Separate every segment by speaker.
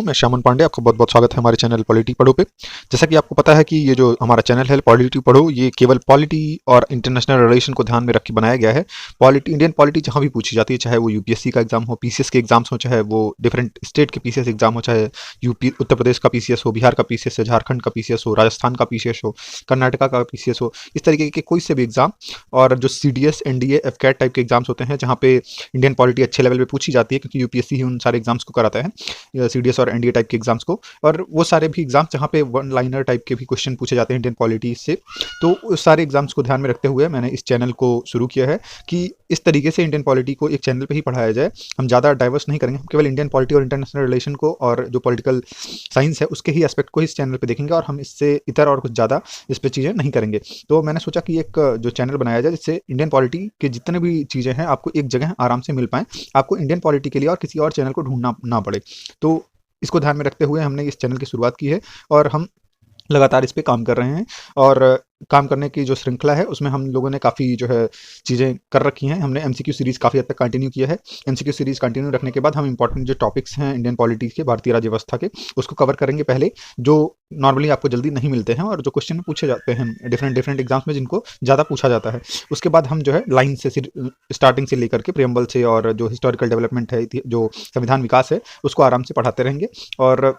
Speaker 1: मैं श्यामन पांडे, आपका बहुत बहुत स्वागत है हमारे चैनल पॉलिटी पढ़ो पे। जैसा कि आपको पता है कि ये जो हमारा चैनल है पॉलिटी पढ़ो, ये केवल पॉलिटी और इंटरनेशनल रिलेशन को ध्यान में रख के बनाया गया है। पॉलिटी, इंडियन पॉलिटी जहाँ भी पूछी जाती है, चाहे वो यूपीएससी का एग्जाम हो, पीसीएस के एग्जाम्स हो, चाहे वो डिफरेंट स्टेट के पीसीएस एग्जाम हो, चाहे यूपी उत्तर प्रदेश का पीसीएस हो, बिहार का पीसीएस हो, झारखंड का पीसीएस हो, राजस्थान का पीसीएस हो, कर्नाटका का पीसीएस हो, इस तरीके के कोई से भी एग्जाम, और जो सीडीएस एनडीए एफकैट टाइप के एग्जाम्स होते हैं जहाँ पे इंडियन पॉलिटी अच्छे लेवल पे पूछी जाती है, क्योंकि यूपीएससी ही उन सारे एग्जाम्स को कराता है, सीडीएस और एनडीए टाइप के एग्जाम्स को। और वो सारे भी एग्जाम्स जहाँ पे वन लाइनर टाइप के भी क्वेश्चन पूछे जाते हैं इंडियन पॉलिटी से, तो उस सारे एग्जाम्स को ध्यान में रखते हुए मैंने इस चैनल को शुरू किया है कि इस तरीके से इंडियन पॉलिटी को एक चैनल पे ही पढ़ाया जाए। हम ज़्यादा डाइवर्स नहीं करेंगे, हम केवल इंडियन पॉलिटी और इंटरनेशनल रिलेशन को और जो पॉलिटिकल साइंस है उसके ही एस्पेक्ट को इस चैनल पे देखेंगे, और हम इससे इतर और कुछ ज़्यादा इस पे चीज़ें नहीं करेंगे। तो मैंने सोचा कि एक जो चैनल बनाया जाए जिससे इंडियन पॉलिटी के जितने भी चीज़ें हैं आपको एक जगह आराम से मिल पाएँ, आपको इंडियन पॉलिटी के लिए और किसी और चैनल को ढूंढना ना पड़े। तो इसको ध्यान में रखते हुए हमने इस चैनल की शुरुआत की है, और हम लगातार इस पे काम कर रहे हैं। और काम करने की जो श्रृंखला है उसमें हम लोगों ने काफ़ी जो है चीज़ें कर रखी हैं। हमने एमसीक्यू सीरीज़ काफ़ी हद तक कंटिन्यू किया है। एमसीक्यू सीरीज़ कंटिन्यू रखने के बाद हम इंपॉर्टेंट जो टॉपिक्स हैं इंडियन पॉलिटी के, भारतीय राज्य व्यवस्था के, उसको कवर करेंगे पहले, जो नॉर्मली आपको जल्दी नहीं मिलते हैं और जो क्वेश्चन पूछे जाते हैं डिफरेंट डिफरेंट एग्जाम्स में जिनको ज़्यादा पूछा जाता है। उसके बाद हम जो है लाइन से स्टार्टिंग से लेकर के प्रियम्बल से और जो हिस्टोरिकल डेवलपमेंट है, जो संविधान विकास है, उसको आराम से पढ़ाते रहेंगे, और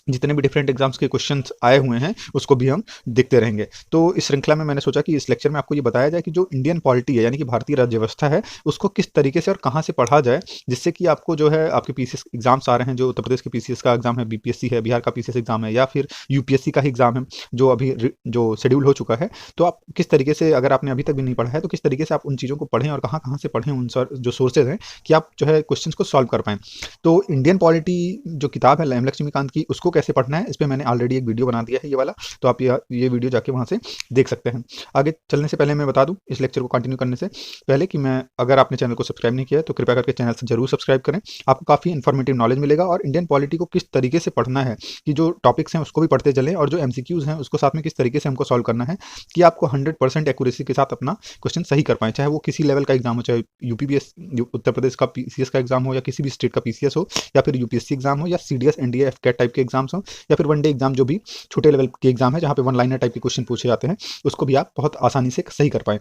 Speaker 1: जितने भी डिफरेंट एग्जाम्स के क्वेश्चंस आए हुए हैं उसको भी हम देखते रहेंगे। तो इस श्रृंखला में मैंने सोचा कि इस लेक्चर में आपको ये बताया जाए कि जो इंडियन पॉलिटी है, यानी कि भारतीय राज्य व्यवस्था है, उसको किस तरीके से और कहाँ से पढ़ा जाए, जिससे कि आपको जो है आपके पीसीएस एग्जाम्स आ रहे हैं, जो उत्तर प्रदेश के पीसीएस का एग्जाम है, बीपीएससी है, बिहार का पीसीएस एग्जाम है, या फिर यूपीएससी का ही एग्जाम है जो अभी जो शेड्यूल हो चुका है, तो आप किस तरीके से, अगर आपने अभी तक भी नहीं पढ़ा है, तो किस तरीके से आप उन चीज़ों को पढ़ें और कहाँ कहाँ से पढ़ें, उन जो सोर्सेज हैं, कि आप जो है क्वेश्चन को सॉल्व कर पाएँ। तो इंडियन पॉलिटी जो किताब है एम लक्ष्मीकांत की, उसको कैसे पढ़ना है, इस पर मैंने ऑलरेडी एक वीडियो बना दिया है ये वाला, तो आप ये वीडियो जाके वहाँ से देख सकते हैं। आगे चलने से पहले मैं बता दूं, इस लेक्चर को कंटिन्यू करने से पहले, कि मैं, अगर आपने चैनल को सब्सक्राइब नहीं किया है तो कृपया करके चैनल से जरूर सब्सक्राइब करें। आपको काफ़ी इन्फॉर्मेटिव नॉलेज मिलेगा, और इंडियन पॉलिटी को किस तरीके से पढ़ना है, कि जो टॉपिक्स हैं उसको भी पढ़ते चलें, और जो एमसीक्यूज हैं उसको साथ में किस तरीके से हमको सॉल्व करना है, कि आपको 100% एक्यूरेसी के साथ अपना क्वेश्चन सही कर पाएं, चाहे वो किसी लेवल का एग्जाम हो, चाहे यूपीपीएस उत्तर प्रदेश का पीसीएस का एग्जाम हो, या किसी भी स्टेट का पीसीएस हो, या फिर यूपीएससी एग्जाम हो, या सीडीएस एनडीए एफकैट टाइप के एग्जाम्स हो, या फिर वनडे एग्जाम जो भी छोटे लेवल के एग्जाम है जहाँ पे वन लाइनर टाइप के क्वेश्चन पूछे जाते हैं, उसको भी आप बहुत आसानी से सही कर पाएँ।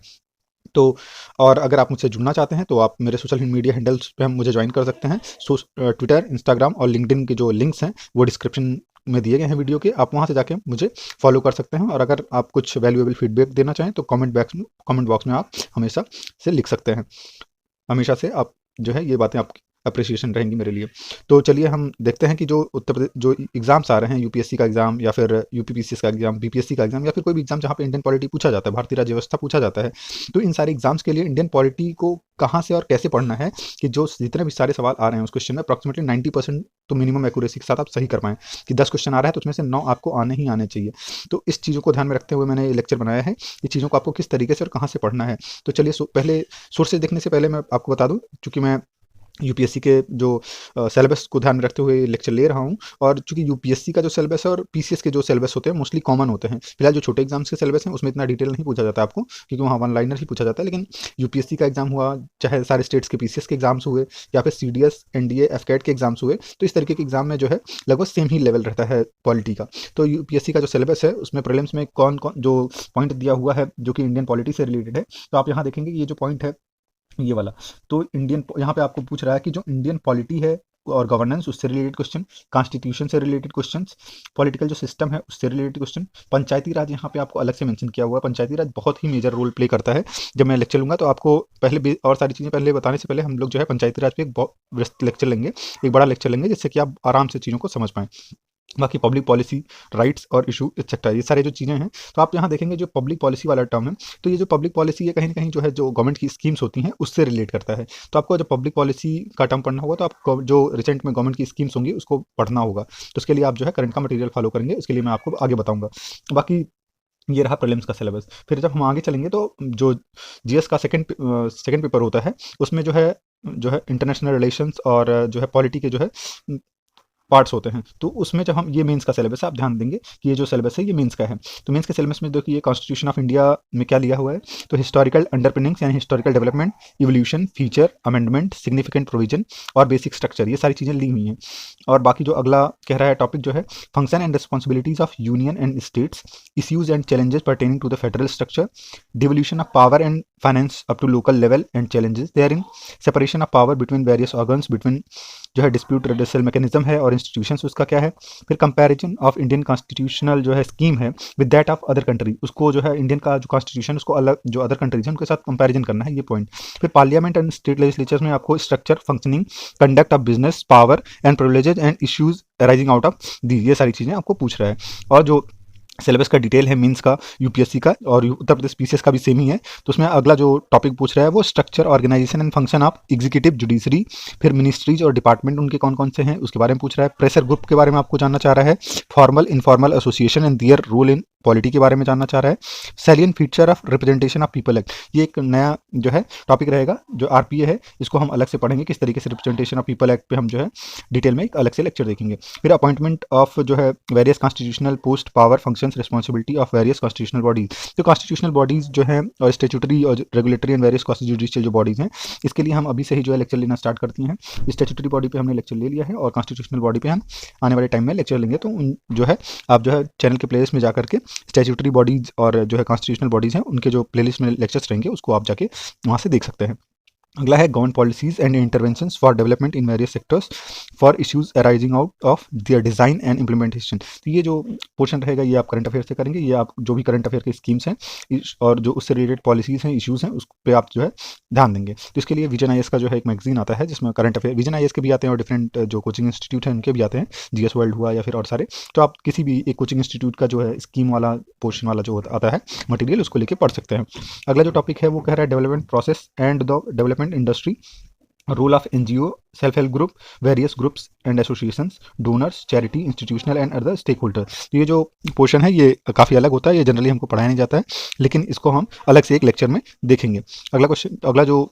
Speaker 1: तो और अगर आप मुझसे जुड़ना चाहते हैं तो आप मेरे सोशल मीडिया हैंडल्स पे हम मुझे ज्वाइन कर सकते हैं। ट्विटर, इंस्टाग्राम और लिंक्डइन के जो लिंक्स हैं वो डिस्क्रिप्शन में दिए गए हैं वीडियो के, आप वहाँ से जाके मुझे फॉलो कर सकते हैं। और अगर आप कुछ वैल्यूएबल फीडबैक देना चाहें तो कमेंट बॉक्स में आप हमेशा से लिख सकते हैं। हमेशा से आप जो है ये बातें आपकी अप्रिसिएशन रहेंगी मेरे लिए। तो चलिए हम देखते हैं कि जो उत्तर प्रदेश जो एग्जाम्स आ रहे हैं, यूपीएससी का एग्जाम, या फिर यूपीपीसीएस का एग्जाम, बीपीएससी का एग्जाम, या फिर कोई भी एग्जाम जहाँ पे इंडियन पॉलिटी पूछा जाता है, भारतीय राज्य व्यवस्था पूछा जाता है, तो इन सारे एग्जाम्स के लिए इंडियन पॉलिटी को कहाँ से और कैसे पढ़ना है, कि जो जितने भी सारे सवाल आ रहे हैं उस क्वेश्चन में अप्रॉक्सिमेटली 90% तो मिनिमम एक्यूरेसी के साथ आप सही कर पाएँ, कि 10 क्वेश्चन आ रहा है तो उसमें से 9 आपको आने ही आने चाहिए। तो इस चीज़ों को ध्यान में रखते हुए मैंने ये लेक्चर बनाया है, ये चीज़ों को आपको किस तरीके से और कहाँ से पढ़ना है। तो चलिए पहले सोर्सेज देखने से पहले मैं आपको बता दूँ, चूँकि मैं यूपीएससी के जो सिलेबस को ध्यान में रखते हुए लेक्चर ले रहा हूँ, और चूंकि यूपीएससी का जो सिलेबस है और पीसीएस के जो सिलेबस होते हैं मोस्टली कॉमन होते हैं। फिलहाल जो छोटे एग्जाम्स के सिलेबस हैं उसमें इतना डिटेल नहीं पूछा जाता आपको, क्योंकि वहाँ वन लाइनर ही पूछा जाता है। लेकिन यूपीएससी का एग्जाम हुआ, चाहे सारे स्टेट्स के पीसीएस के एग्जाम्स हुए, या फिर सीडीएस एनडीए एफकैट के एग्जाम्स हुए, तो इस तरीके के एग्जाम में जो है लगभग सेम ही लेवल रहता है पॉलिटी का। तो यूपीएससी का जो सिलेबस है उसमें प्रीलिम्स में कौन कौन जो पॉइंट दिया हुआ है जो कि इंडियन पॉलिटी से रिलेटेड है, तो आप यहाँ देखेंगे कि ये जो पॉइंट है ये वाला, तो इंडियन, यहाँ पे आपको पूछ रहा है कि जो इंडियन पॉलिटी है और गवर्नेंस, उससे रिलेटेड क्वेश्चन, कॉन्स्टिट्यूशन से रिलेटेड क्वेश्चंस, पॉलिटिकल जो सिस्टम है उससे रिलेटेड क्वेश्चन, पंचायती राज यहाँ पे आपको अलग से मेंशन किया हुआ है। पंचायती राज बहुत ही मेजर रोल प्ले करता है। जब मैं लेक्चर लूँगा तो आपको पहले और सारी चीज़ें पहले बताने से पहले हम लोग जो है पंचायती राज पे एक बहुत व्यस्त लेक्चर लेंगे, एक बड़ा लेक्चर लेंगे, जिससे कि आप आराम से चीज़ों को समझ पाएँ। बाकी पब्लिक पॉलिसी, राइट्स और इशू एक्सेट्रा, ये सारे जो चीज़ें हैं, तो आप यहाँ देखेंगे जो पब्लिक पॉलिसी वाला टर्म है, तो ये जो पब्लिक पॉलिसी है कहीं ना कहीं जो है जो गवर्नमेंट की स्कीम्स होती हैं उससे रिलेट करता है। तो आपको जब पब्लिक पॉलिसी का टर्म पढ़ना होगा तो आपको जो रिसेंट में गवर्नमेंट की स्कीम्स होंगी उसको पढ़ना होगा। तो उसके लिए आप जो है करंट का मटेरियल फॉलो करेंगे, उसके लिए मैं आपको आगे बताऊँगा। बाकी ये रहा प्रीलिम्स का सिलेबस। फिर जब हम आगे चलेंगे तो जो जीएस का सेकंड पेपर होता है, उसमें जो है इंटरनेशनल रिलेशंस और जो है पॉलिटी के जो है पार्ट्स होते हैं। तो उसमें जब हम ये मेंस का सिलेबस है, आप ध्यान देंगे कि ये जो सिलेबस है ये मेंस का है। तो मेंस के सिलेबस में देखिए कॉन्स्टिट्यूशन ऑफ इंडिया में क्या लिया हुआ है, तो हिस्टोरिकल अंडरपिनिंग्स यानी historical development, evolution, feature, amendment, significant provision और बेसिक स्ट्रक्चर, ये सारी चीज़ें ली हुई हैं। और बाकी जो अगला कह रहा है टॉपिक जो है function and responsibilities of union and states, issues and challenges pertaining to the federal structure, devolution of power and finance up to local level and challenges therein, separation of power between various organs, between जो है dispute redressal mechanism है और institutions उसका क्या है। फिर comparison of Indian constitutional जो है स्कीम है with that of other country, उसको जो है इंडियन का जो कॉन्स्टिट्यूशन उसको अलग जो अदर कंट्रीज हैं उनके साथ कंपैरिजन करना है, ये पॉइंट। फिर पार्लियामेंट एंड स्टेट लेजिस्लेचर में आपको structure, functioning, conduct of business, power and privileges and issues arising out of the, ये सारी चीज़ें आपको पूछ रहा है। और जो सिलेबस का डिटेल है मीन्स का, यूपीएससी का और उत्तर प्रदेश पीसीएस का भी सेम ही है। तो उसमें अगला जो टॉपिक पूछ रहा है वो structure, organisation and function of executive judiciary, फिर मिनिस्ट्रीज और डिपार्टमेंट उनके कौन कौन से हैं उसके बारे में पूछ रहा है। प्रेशर ग्रुप के बारे में आपको जानना चाह रहा है। Formal informal association and their role in polity के बारे में जानना चाह रहा है। Salient feature of representation of people act, ये एक नया जो है टॉपिक रहेगा जो आरपीए है, इसको हम अलग से पढ़ेंगे किस तरीके से रिप्रेजेंटेशन ऑफ पीपल एक्ट पे हम जो है डिटेल में एक अलग से लेक्चर देखेंगे। फिर अपॉइंटमेंट ऑफ जो है various constitutional post, power, functions, responsibility of various constitutional bodies, तो कॉन्स्टिट्यूशनल बॉडीज जो है और स्टेचुटरी और रेगुलेटरी एंड वेरियस कॉन्स्टिट्यूशनल जो बॉडीज हैं, इसके लिए हम अभी से ही जो है लेक्चर लेना स्टार्ट करते हैं। स्टेचुटरी बॉडी पे हमने लेक्चर ले लिया है और कॉन्स्टिट्यूशनल बॉडी पे हम आने वाले टाइम में लेक्चर लेंगे। तो जो है आप जो है चैनल के प्लेलिस्ट में जाकर के स्टेचुटरी बॉडीज और जो है कॉन्स्टिट्यूशनल बॉडीज हैं उनके जो प्लेलिस्ट में लेक्चर्स रहेंगे उसको आप जाके वहाँ से देख सकते हैं। अगला है government policies and interventions for development in various sectors for issues arising out of their design and implementation. तो ये जो पोर्शन रहेगा ये आप करंट अफेयर से करेंगे, ये आप जो भी करंट अफेयर की स्कीम्स हैं और जो उससे रिलेटेड पॉलिसीज हैं, इश्यूज हैं, उस पर आप जो है ध्यान देंगे। तो इसके लिए विजन आईएएस का जो है एक मैगजीन आता है जिसमें करंट अफेयर, विजन आईएएस के भी आते हैं और डिफरेंट जो कोचिंग इंस्टीट्यूट हैं उनके भी आते हैं, जीएस वर्ल्ड हुआ या फिर और सारे। तो आप किसी भी एक कोचिंग इंस्टीट्यूट का जो है स्कीम वाला पोर्शन वाला जो आता है मटेरियल उसको लेके पढ़ सकते हैं। अगला जो टॉपिक है वो कह रहा है development process and the development industry, role of NGO, self help group, various groups and associations, donors, charity, institutional and other stakeholder. तो ये जो पोर्शन है ये काफ़ी अलग होता है, ये जनरली हमको पढ़ाया नहीं जाता है, लेकिन इसको हम अलग से एक लेक्चर में देखेंगे। अगला क्वेश्चन, अगला जो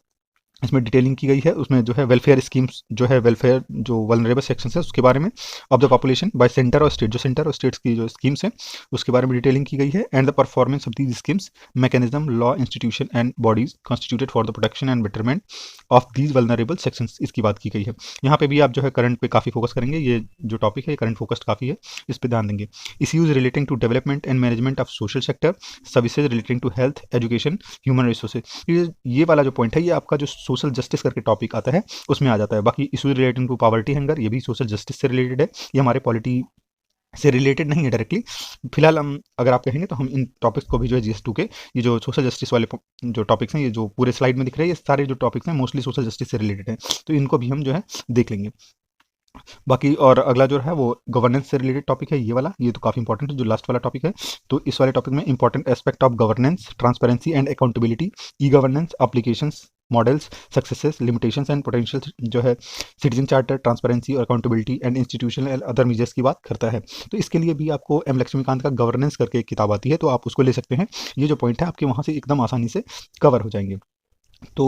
Speaker 1: इसमें डिटेलिंग की गई है उसमें जो है वेलफेयर स्कीम्स, जो है वेलफेयर जो वल्नरेबल सेक्शन है उसके बारे में, of the population bye centre और स्टेट, जो सेंटर और स्टेट्स की जो स्कीम्स हैं उसके बारे में डिटेलिंग की गई है। And the performance of these schemes, mechanism, law, institution and bodies constituted for the protection and betterment of these vulnerable sections, इसकी बात की गई है। यहाँ पे भी आप जो है करंट पे काफ़ी फोकस करेंगे, ये जो टॉपिक है करंट फोकस्ड काफ़ी है, इस पर ध्यान देंगे। Issues relating to development and management of social sector, services relating to health, education, human resources, ये वाला जो पॉइंट है ये आपका जो सोशल जस्टिस करके टॉपिक आता है उसमें आ जाता है। बाकी issue relating to poverty hunger, ये भी सोशल जस्टिस से रिलेटेड है, ये हमारे पॉलिटी से रिलेटेड नहीं है डायरेक्टली। फिलहाल हम अगर आप कहेंगे तो हम इन टॉपिक्स को भी जो है GS2 के ये जो सोशल जस्टिस वाले जो टॉपिक्स हैं, ये जो पूरे स्लाइड में दिख रहे हैं, ये सारे जो टॉपिक्स हैं मोस्टली सोशल जस्टिस से रिलेटेड हैं, तो इनको भी हम जो है देख लेंगे। बाकी और अगला जो है वो गवर्नेंस से रिलेटेड टॉपिक है, ये वाला, ये तो काफ़ी इंपॉर्टेंट है जो लास्ट वाला टॉपिक है। तो इस वाले टॉपिक में important aspect of governance, transparency and accountability, e governance, applications, models, successes, limitations and potential जो है सिटीजन चार्टर, ट्रांसपेरेंसी और accountability and institutional and other measures की बात करता है। तो इसके लिए भी आपको एम लक्ष्मीकांत का गवर्नेंस करके एक किताब आती है, तो आप उसको ले सकते हैं। ये जो पॉइंट है आपके वहाँ से एकदम आसानी से कवर हो जाएंगे। तो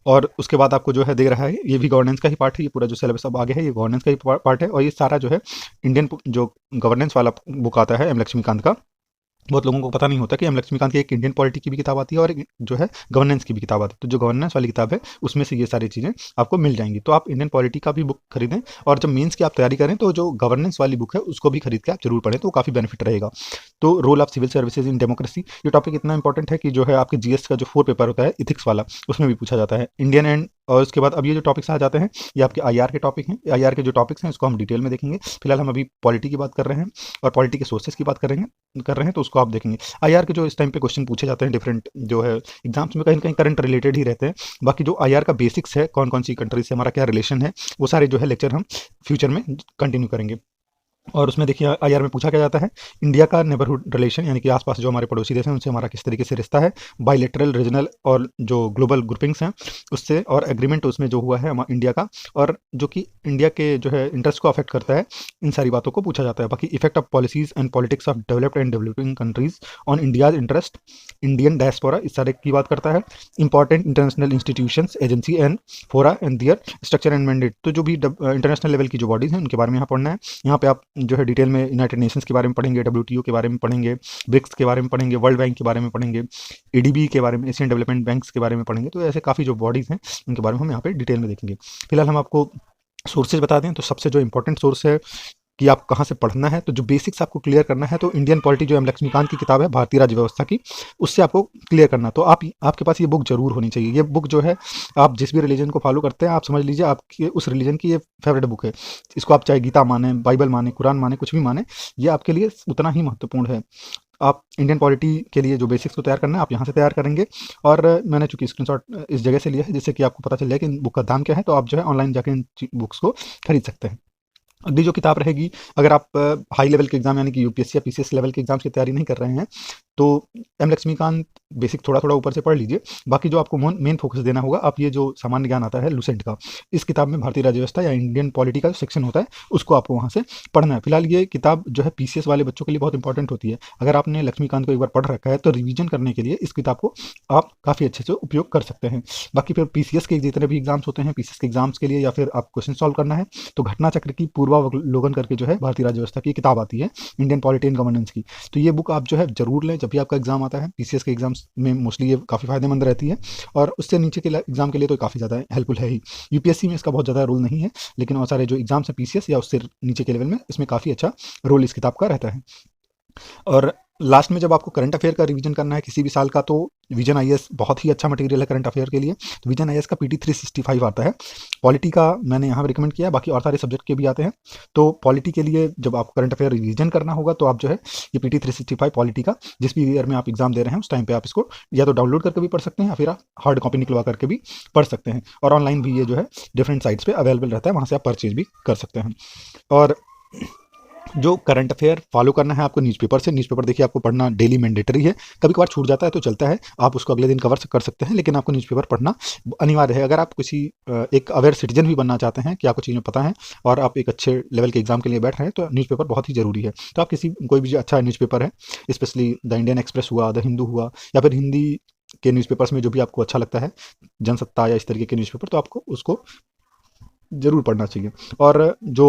Speaker 1: और उसके बाद आपको जो है दे रहा है, ये भी गवर्नेंस का ही पार्ट है, ये पूरा जो सिलेबस अब आगे है ये गवर्नेंस का ही पार्ट है। और ये सारा जो है इंडियन जो गवर्नेंस वाला बुक आता है एम लक्ष्मीकांत का, बहुत लोगों को पता नहीं होता कि एम लक्ष्मीकांत की एक इंडियन पॉलिटी की भी किताब आती है और एक जो है गवर्नेंस की भी किताब आती है। तो जो गवर्नेंस वाली किताब है उसमें से ये सारी चीज़ें आपको मिल जाएंगी। तो आप इंडियन पॉलिटी का भी बुक खरीदें और जब मेंस की आप तैयारी करें तो जो गवर्नेंस वाली बुक है उसको भी खरीद के आप जरूर पढ़ें, तो काफ़ी बेनिफिट रहेगा। तो role of civil services in democracy, ये टॉपिक इतना इंपॉर्टेंट है कि जो है आपके GS का जो 4 पेपर होता है इथिक्स वाला, उसमें भी पूछा जाता है। इंडियन एंड और उसके बाद अब ये जो टॉपिक्स आ जाते हैं ये आपके IR के टॉपिक हैं। IR के जो टॉपिक्स हैं इसको हम डिटेल में देखेंगे। फिलहाल हम अभी पॉलिटी की बात कर रहे हैं और पॉलिटी के सोर्सेज की बात कर रहे हैं, तो उसको आप देखेंगे। IR के जो इस टाइम पे क्वेश्चन पूछे जाते हैं डिफरेंट जो है एग्जाम्स में, कहीं ना कहीं करंट रिलेटेड ही रहते हैं। बाकी जो IR का बेसिक्स है, कौन कौन सी कंट्री से हमारा क्या रिलेशन है, वो सारे जो है लेक्चर हम फ्यूचर में कंटिन्यू करेंगे। और उसमें देखिए आईआर में पूछा क्या जाता है, इंडिया का नेबरहुड रिलेशन यानी कि आसपास जो हमारे पड़ोसी देश हैं उनसे हमारा किस तरीके से रिश्ता है, बायलैटरल, रीजनल और जो ग्लोबल ग्रुपिंग्स हैं उससे, और एग्रीमेंट उसमें जो हुआ है इंडिया का, और जो कि इंडिया के जो है इंटरेस्ट को अफेक्ट करता है, इन सारी बातों को पूछा जाता है। बाकी effect of policies and politics of developed and developing countries on India's interest, Indian diaspora, इस सारे की बात करता है। Important international institutions, agency and fora and their structure and mandate, तो जो भी इंटरनेशनल लेवल की जो बॉडीज हैं उनके बारे में यहाँ पढ़ना है। यहाँ पे आप जो है डिटेल में यूनाइटेड नेशंस के बारे में पढ़ेंगे, डब्ल्यूटीओ के बारे में पढ़ेंगे, ब्रिक्स के बारे में पढ़ेंगे, वर्ल्ड बैंक के बारे में पढ़ेंगे, एडीबी के बारे में, एशियन डेवलपमेंट बैंक्स के बारे में पढ़ेंगे। तो ऐसे काफ़ी जो बॉडीज़ हैं उनके बारे में हम यहाँ पे डिटेल में देखेंगे। फिलहाल हम आपको सोर्सेज बता दें तो सबसे जो इंपॉर्टेंट सोर्स है कि आप कहाँ से पढ़ना है, तो जो बेसिक्स आपको क्लियर करना है तो इंडियन पॉलिटी जो एम लक्ष्मीकांत की किताब है भारतीय राज्य व्यवस्था की, उससे आपको क्लियर करना। तो आपके पास ये बुक जरूर होनी चाहिए। ये बुक जो है आप जिस भी रिलीजन को फॉलो करते हैं, आप समझ लीजिए आपके उस रिलीजन की ये फेवरेट बुक है। इसको आप चाहे गीता माने, बाइबल माने, कुरान माने, कुछ भी माने, ये आपके लिए उतना ही महत्वपूर्ण है। आप इंडियन पॉलिटी के लिए जो बेसिक्स को तैयार करना है आप यहाँ से तैयार करेंगे। और मैंने चूंकि स्क्रीनशॉट इस जगह से लिया है जिससे कि आपको पता चल जाए कि इन बुक का दाम क्या है, तो आप जो है ऑनलाइन जाके इन बुक्स को खरीद सकते हैं। अगली जो किताब रहेगी, अगर आप हाई लेवल के एग्जाम यानी कि यूपीएससी या पीसीएस लेवल के एग्जाम्स की तैयारी नहीं कर रहे हैं तो एम लक्ष्मीकांत बेसिक थोड़ा थोड़ा ऊपर से पढ़ लीजिए। बाकी जो आपको मेन फोकस देना होगा, आप ये जो सामान्य ज्ञान आता है लुसेंट का, इस किताब में भारतीय राज्य व्यवस्था या इंडियन पॉलिटी का जो सेक्शन होता है उसको आपको वहाँ से पढ़ना है। फिलहाल ये किताब जो है पीसीएस वाले बच्चों के लिए बहुत इंपॉर्टेंट होती है। अगर आपने लक्ष्मीकांत को एक बार पढ़ रखा है तो रिवीजन करने के लिए इस किताब को आप काफ़ी अच्छे से उपयोग कर सकते हैं। बाकी फिर पीसीएस के जितने भी एग्जाम्स होते हैं, पीसीएस के एग्जाम्स के लिए या फिर आप क्वेश्चन सॉल्व करना है, तो घटना चक्र की पूर्वावलोकन करके जो है भारतीय राज्य व्यवस्था की किताब आती है इंडियन पॉलिटी एंड गवर्नेंस की। तो ये बुक आप जो है जरूर लें जब भी आपका एग्जाम आता है। पीसीएस के एग्जाम्स में मोस्टली ये काफ़ी फायदेमंद रहती है, और उससे नीचे के एग्जाम के लिए तो काफ़ी ज़्यादा हेल्पफुल है ही। यूपीएससी में इसका बहुत ज़्यादा रोल नहीं है, लेकिन और सारे जो एग्जाम्स हैं पीसीएस या उससे नीचे के लेवल में, इसमें काफ़ी अच्छा रोल इस किताब का रहता है। और लास्ट में जब आपको करंट अफेयर का रिवीजन करना है किसी भी साल का, तो विजन आईएएस बहुत ही अच्छा मटेरियल है करंट अफेयर के लिए। तो विजन आईएएस का पीटी 365 आता है। पॉलिटी का मैंने यहाँ रिकमेंड किया है, बाकी और सारे सब्जेक्ट के भी आते हैं। तो पॉलिटी के लिए जब आपको करंट अफेयर रिवीजन करना होगा तो आप जो है ये पीटी 365 पॉलिटी का जिस भी ईयर में आप एग्जाम दे रहे हैं उस टाइम पे आप इसको या तो डाउनलोड करके भी पढ़ सकते हैं या फिर आप हार्ड कॉपी निकलवा करके भी पढ़ सकते हैं। और ऑनलाइन भी ये जो है डिफरेंट साइट्स पर अवेलेबल रहता है, वहाँ से आप परचेज भी कर सकते हैं। और जो करंट अफेयर फॉलो करना है आपको न्यूज़पेपर से। न्यूज़पेपर देखिए आपको पढ़ना डेली मैंडेटरी है, कभी कभार छूट जाता है तो चलता है, आप उसको अगले दिन कवर कर सकते हैं, लेकिन आपको न्यूज़पेपर पढ़ना अनिवार्य है। अगर आप किसी एक अवेयर सिटीजन भी बनना चाहते हैं कि आपको चीज़ें पता है और आप एक अच्छे लेवल के एग्जाम के लिए बैठ रहे हैं, तो न्यूज़पेपर बहुत ही जरूरी है। तो आप कोई भी अच्छा न्यूज़पेपर है, स्पेशली द इंडियन एक्सप्रेस हुआ, द हिंदू हुआ, या फिर हिंदी के न्यूज़पेपर्स में जो भी आपको अच्छा लगता है, जनसत्ता या इस तरीके के न्यूज़पेपर, तो आपको उसको जरूर पढ़ना चाहिए। और जो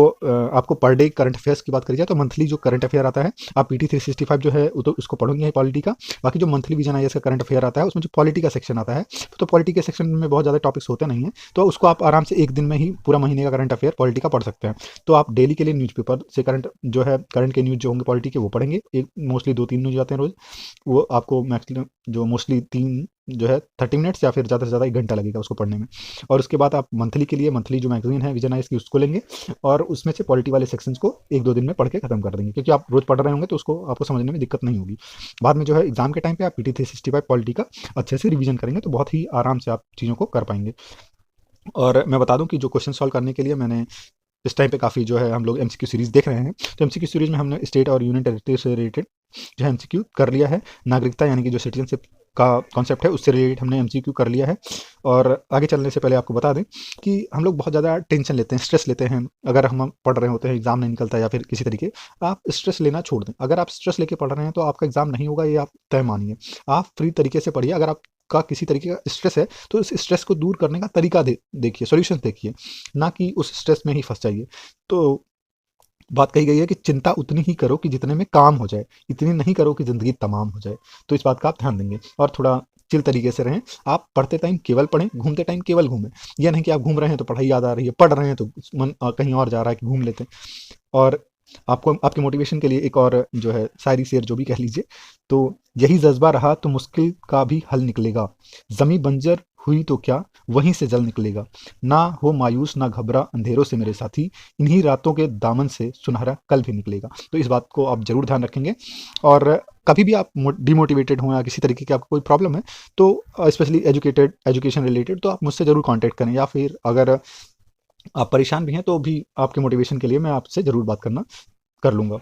Speaker 1: आपको पर डे करंट अफेयर्स की बात करी जाए तो मंथली जो करंट अफेयर आता है, आप पीटी 365 जो है तो उसको पढ़ोगे पॉलिटी का। बाकी जो मंथली विजन आईएएस का करंट अफेयर आता है उसमें जो पॉलिटी का सेक्शन आता है, तो पॉलिटी के सेक्शन में बहुत ज़्यादा टॉपिक्स होते नहीं हैं, तो उसको आप आराम से एक दिन में ही पूरा महीने का करंट अफेयर पॉलिटी का पढ़ सकते हैं। तो आप डेली के लिए न्यूज़पेपर से करंट जो है करंट के न्यूज़ जो होंगे पॉलिटी के वो पढ़ेंगे। एक मोस्टली 2-3 न्यूज़ आते हैं रोज, वो आपको मैक्सिमम जो मोस्टली 3 जो है 30 मिनट्स या फिर ज़्यादा से ज़्यादा 1 घंटा लगेगा उसको पढ़ने में। और उसके बाद आप मंथली के लिए मंथली जो मैगजीन है विजन आईएएस की उसको लेंगे, और उसमें से पॉलिटी वाले सेक्शंस को 1-2 दिन में पढ़ के खत्म कर देंगे, क्योंकि आप रोज पढ़ रहे होंगे तो उसको आपको समझने में दिक्कत नहीं होगी। बाद में जो है एग्जाम के टाइम पे आप पीटी 365 पॉलिटी का अच्छे से रिवीजन करेंगे तो बहुत ही आराम से आप चीज़ों को कर पाएंगे। और मैं बता दूं कि जो क्वेश्चन सॉल्व करने के लिए मैंने इस टाइम पे काफ़ी जो है हम लोग एमसीक्यू सीरीज देख रहे हैं, तो एमसीक्यू सीरीज में हमने स्टेट और यूनियन टेरिटरी से रिलेटेड जो है एमसीक्यू कर लिया है। नागरिकता यानी कि जो सिटीजनशिप का कॉन्सेप्ट है उससे रिलेटेड हमने एमसीक्यू कर लिया है। और आगे चलने से पहले आपको बता दें कि हम लोग बहुत ज़्यादा टेंशन लेते हैं, स्ट्रेस लेते हैं अगर हम पढ़ रहे होते हैं, एग्जाम नहीं निकलता या फिर किसी तरीके, आप स्ट्रेस लेना छोड़ दें। अगर आप स्ट्रेस लेके पढ़ रहे हैं तो आपका एग्जाम नहीं होगा, ये आप तय मानिए। आप फ्री तरीके से पढ़िए। अगर आपका किसी तरीके का स्ट्रेस है तो उस स्ट्रेस को दूर करने का तरीका देखिए, सॉल्यूशंस देखिए, ना कि उस स्ट्रेस में ही फंस जाइए। तो बात कही गई है कि चिंता उतनी ही करो कि जितने में काम हो जाए, इतनी नहीं करो कि जिंदगी तमाम हो जाए। तो इस बात का आप ध्यान देंगे और थोड़ा चिल तरीके से रहें। आप पढ़ते टाइम केवल पढ़ें, घूमते टाइम केवल घूमें। यह नहीं कि आप घूम रहे हैं तो पढ़ाई याद आ रही है, पढ़ रहे हैं तो मन कहीं और जा रहा है कि घूम लेते हैं। और आपको आपके मोटिवेशन के लिए एक और जो है शायरी शेर जो भी कह लीजिए, तो यही जज्बा रहा तो मुश्किल का भी हल निकलेगा, जमी बंजर हुई तो क्या वहीं से जल निकलेगा, ना हो मायूस ना घबरा अंधेरों से मेरे साथी, इन्हीं रातों के दामन से सुनहरा कल भी निकलेगा। तो इस बात को आप जरूर ध्यान रखेंगे। और कभी भी आप डिमोटिवेटेड हो या किसी तरीके की आपको कोई प्रॉब्लम है, तो स्पेशली एजुकेशन रिलेटेड, तो आप मुझसे जरूर कांटेक्ट करें, या फिर अगर आप परेशान भी हैं तो भी आपके मोटिवेशन के लिए मैं आपसे ज़रूर बात करना कर लूँगा।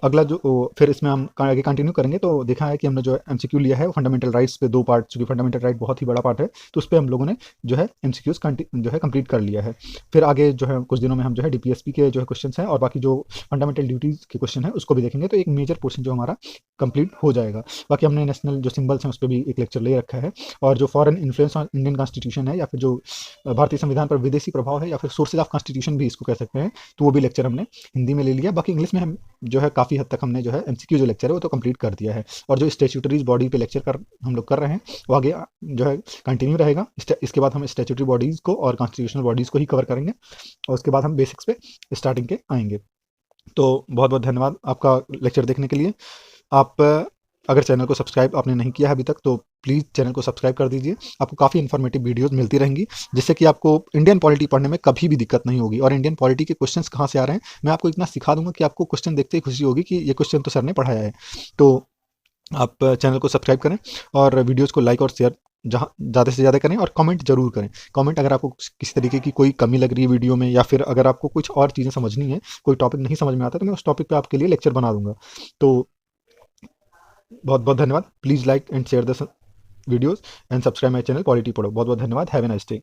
Speaker 1: अगला जो फिर इसमें हम आगे कंटिन्यू करेंगे तो देखा है कि हमने जो है एमसीक्यू लिया है वो फंडामेंटल राइट्स पे 2 पार्ट, चूँकि फंडामेंटल राइट बहुत ही बड़ा पार्ट है, तो उस पे हम लोगों ने जो है एमसीक्यूज़ जो है कंप्लीट कर लिया है। फिर आगे जो है कुछ दिनों में हम जो है डीपीएसपी के जो है क्वेश्चंस हैं और बाकी जो फंडामेंटल ड्यूटीज़ के क्वेश्चन हैं उसको भी देखेंगे, तो एक मेजर पोर्शन जो हमारा कंप्लीट हो जाएगा। बाकी हमने नेशनल जो सिंबल्स हैं उस पे भी एक लेक्चर ले रखा है, और जो foreign influence on Indian constitution है या फिर जो भारतीय संविधान पर विदेशी प्रभाव है या फिर सोर्सेज ऑफ कॉन्स्टिट्यूशन भी इसको कह सकते हैं, तो वो भी लेक्चर हमने हिंदी में ले लिया। बाकी इंग्लिश में हम जो है काफ़ी हद तक हमने जो है एमसीक्यू जो लेक्चर है वो तो कंप्लीट कर दिया है, और जो स्टैट्यूटरीज बॉडी पे लेक्चर कर हम लोग कर रहे हैं वो आगे जो है कंटिन्यू रहेगा। इसके बाद हम स्टैट्यूटरी बॉडीज़ को और कॉन्स्टिट्यूशनल बॉडीज़ को ही कवर करेंगे, और उसके बाद हम बेसिक्स पे स्टार्टिंग के आएंगे। तो बहुत बहुत धन्यवाद आपका लेक्चर देखने के लिए। आप अगर चैनल को सब्सक्राइब आपने नहीं किया है अभी तक तो प्लीज़ चैनल को सब्सक्राइब कर दीजिए। आपको काफ़ी इन्फॉर्मेटिव वीडियोस मिलती रहेंगी, जिससे कि आपको इंडियन पॉलिटी पढ़ने में कभी भी दिक्कत नहीं होगी। और इंडियन पॉलिटी के क्वेश्चंस कहाँ से आ रहे हैं मैं आपको इतना सिखा दूंगा कि आपको क्वेश्चन देखते ही खुशी होगी कि ये क्वेश्चन तो सर ने पढ़ाया है। तो आप चैनल को सब्सक्राइब करें और वीडियोज़ को लाइक और शेयर जहाँ ज़्यादा से ज़्यादा करें, और कमेंट जरूर करें। कमेंट अगर आपको किसी तरीके की कोई कमी लग रही है वीडियो में, या फिर अगर आपको कुछ और चीज़ें समझनी है, कोई टॉपिक नहीं समझ में आता, तो मैं उस टॉपिक पे आपके लिए लेक्चर बना दूंगा। तो बहुत बहुत धन्यवाद। Please like and share the videos and subscribe my channel polity पढ़ो। बहुत बहुत धन्यवाद। Have a nice day.